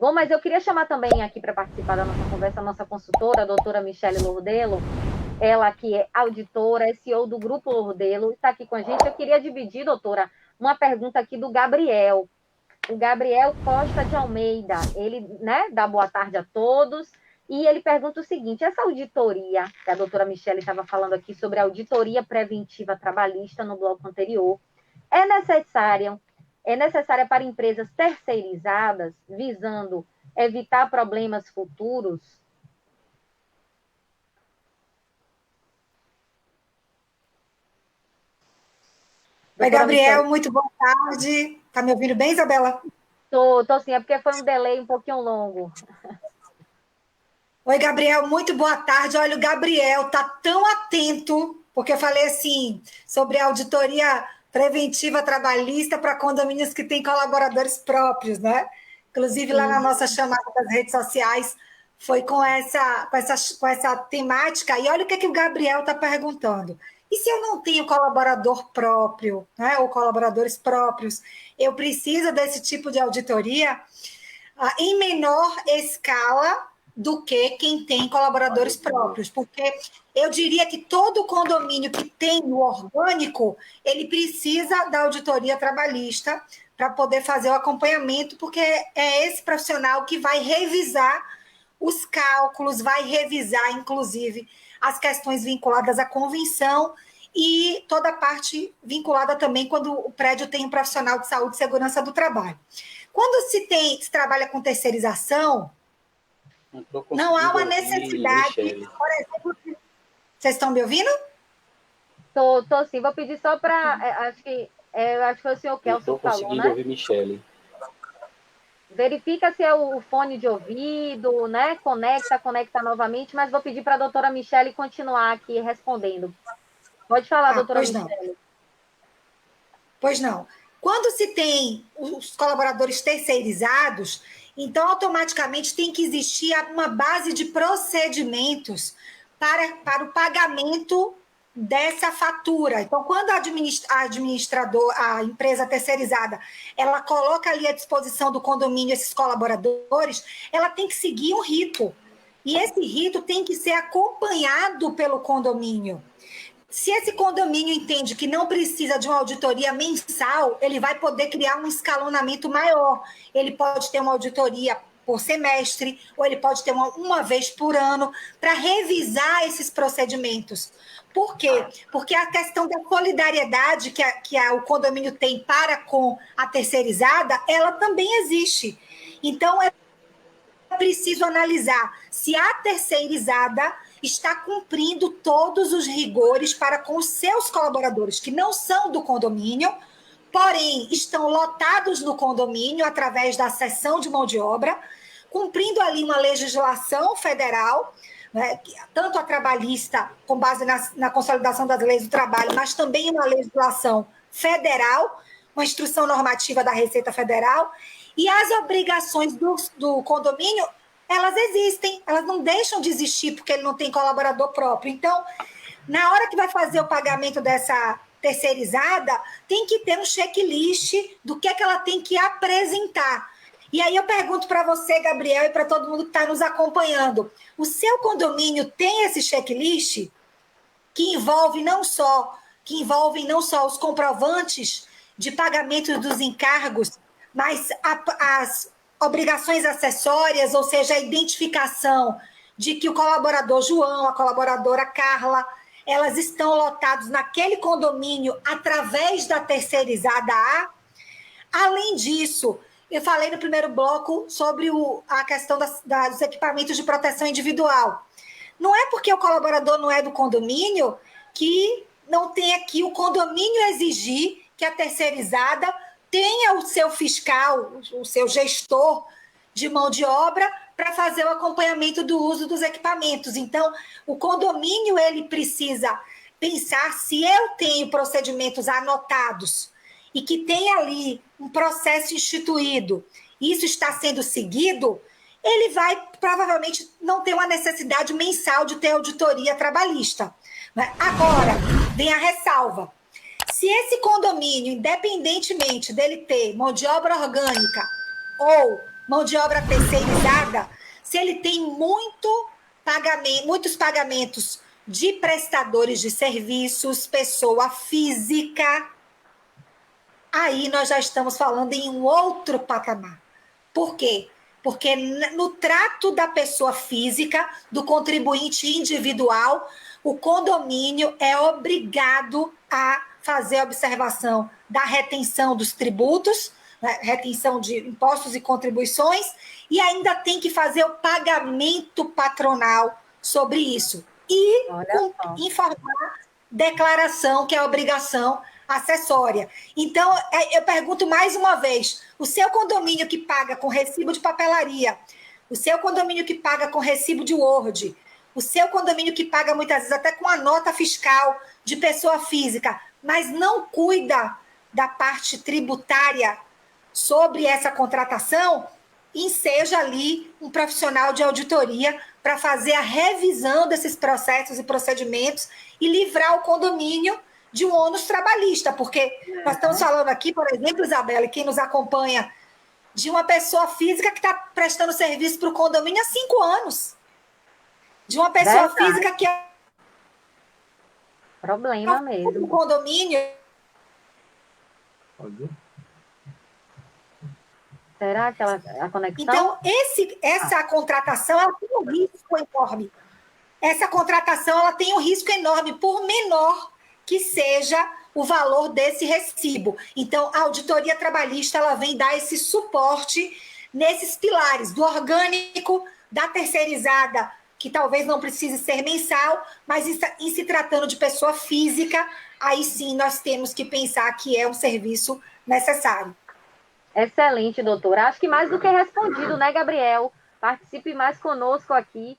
Bom, mas eu queria chamar também aqui para participar da nossa conversa a nossa consultora, a doutora Michele Lordelo, ela que é auditora, CEO do Grupo Lordelo, está aqui com a gente. Eu queria dividir, doutora, uma pergunta aqui do Gabriel. O Gabriel Costa de Almeida, ele, né, dá boa tarde a todos, e ele pergunta o seguinte: essa auditoria, que a doutora Michele estava falando aqui sobre a auditoria preventiva trabalhista no bloco anterior, é necessária para empresas terceirizadas, visando evitar problemas futuros? Oi, Doutora Gabriel, Michele, muito boa tarde. Tá me ouvindo bem, Isabela? tô sim, é porque foi um delay um pouquinho longo. Oi, Gabriel, muito boa tarde. Olha, o Gabriel tá tão atento, porque eu falei assim, sobre a auditoria preventiva trabalhista para condomínios que têm colaboradores próprios, né? Inclusive, lá na Sim. nossa chamada das redes sociais, foi com essa temática. E olha o que o Gabriel está perguntando. E se eu não tenho colaborador próprio, né, ou colaboradores próprios, eu preciso desse tipo de auditoria em menor escala do que quem tem colaboradores próprios, porque eu diria que todo condomínio que tem no orgânico, ele precisa da auditoria trabalhista para poder fazer o acompanhamento, porque é esse profissional que vai revisar os cálculos, vai revisar, inclusive, as questões vinculadas à convenção e toda a parte vinculada também quando o prédio tem um profissional de saúde e segurança do trabalho. Quando se trabalha com terceirização, não há uma necessidade, Michele. por exemplo, vocês estão me ouvindo? Tô sim, vou pedir só para. Acho que foi o senhor Não Kelson estou que falou, conseguindo né? ouvir Michele. Verifica se é o fone de ouvido, né? Conecta novamente, mas vou pedir para a doutora Michele continuar aqui respondendo. Pode falar, doutora Pois não. Michele. Pois não. Quando se tem os colaboradores terceirizados, então automaticamente tem que existir uma base de procedimentos para o pagamento dessa fatura. Então, quando a administrador, a empresa terceirizada, ela coloca ali à disposição do condomínio esses colaboradores, ela tem que seguir um rito. E esse rito tem que ser acompanhado pelo condomínio. Se esse condomínio entende que não precisa de uma auditoria mensal, ele vai poder criar um escalonamento maior. Ele pode ter uma auditoria por semestre, ou ele pode ter uma vez por ano, para revisar esses procedimentos. Por quê? Porque a questão da solidariedade o condomínio tem para com a terceirizada, ela também existe. Então, é preciso analisar se a terceirizada está cumprindo todos os rigores para com os seus colaboradores, que não são do condomínio, porém estão lotados no condomínio através da cessão de mão de obra, cumprindo ali uma legislação federal, né, tanto a trabalhista, com base na consolidação das leis do trabalho, mas também uma legislação federal, uma instrução normativa da Receita Federal, e as obrigações do condomínio, elas existem, elas não deixam de existir porque ele não tem colaborador próprio. Então, na hora que vai fazer o pagamento dessa terceirizada, tem que ter um checklist do que ela tem que apresentar. E aí eu pergunto para você, Gabriel, e para todo mundo que está nos acompanhando, o seu condomínio tem esse checklist que envolvem não só os comprovantes de pagamento dos encargos, mas as obrigações acessórias, ou seja, a identificação de que o colaborador João, a colaboradora Carla, elas estão lotados naquele condomínio através da terceirizada A. Além disso, eu falei no primeiro bloco sobre a questão dos equipamentos de proteção individual. Não é porque o colaborador não é do condomínio que não tem aqui o condomínio exigir que a terceirizada tenha o seu fiscal, o seu gestor de mão de obra para fazer o acompanhamento do uso dos equipamentos. Então, o condomínio ele precisa pensar se eu tenho procedimentos anotados e que tem ali um processo instituído, isso está sendo seguido, ele vai provavelmente não ter uma necessidade mensal de ter auditoria trabalhista. Agora, vem a ressalva. Se esse condomínio, independentemente dele ter mão de obra orgânica ou mão de obra terceirizada, se ele tem muitos pagamentos de prestadores de serviços, pessoa física, aí nós já estamos falando em um outro patamar. Por quê? Porque no trato da pessoa física, do contribuinte individual, o condomínio é obrigado a fazer a observação da retenção dos tributos, né, retenção de impostos e contribuições, e ainda tem que fazer o pagamento patronal sobre isso. E informar declaração, que é a obrigação acessória. Então, eu pergunto mais uma vez, o seu condomínio que paga com recibo de papelaria, o seu condomínio que paga com recibo de Word, o seu condomínio que paga muitas vezes até com a nota fiscal de pessoa física, mas não cuida da parte tributária sobre essa contratação, enseja ali um profissional de auditoria para fazer a revisão desses processos e procedimentos e livrar o condomínio de um ônus trabalhista, porque nós estamos falando aqui, por exemplo, Isabela, e quem nos acompanha, de uma pessoa física que está prestando serviço para o condomínio há 5 anos. De uma pessoa física que é problema mesmo. O condomínio. Será que a conexão? Então, essa contratação ela tem um risco enorme. Essa contratação ela tem um risco enorme, por menor que seja o valor desse recibo. Então, a auditoria trabalhista ela vem dar esse suporte nesses pilares, do orgânico, da terceirizada, que talvez não precise ser mensal, mas em se tratando de pessoa física, aí sim nós temos que pensar que é um serviço necessário. Excelente, doutora. Acho que mais do que respondido, né, Gabriel? Participe mais conosco aqui.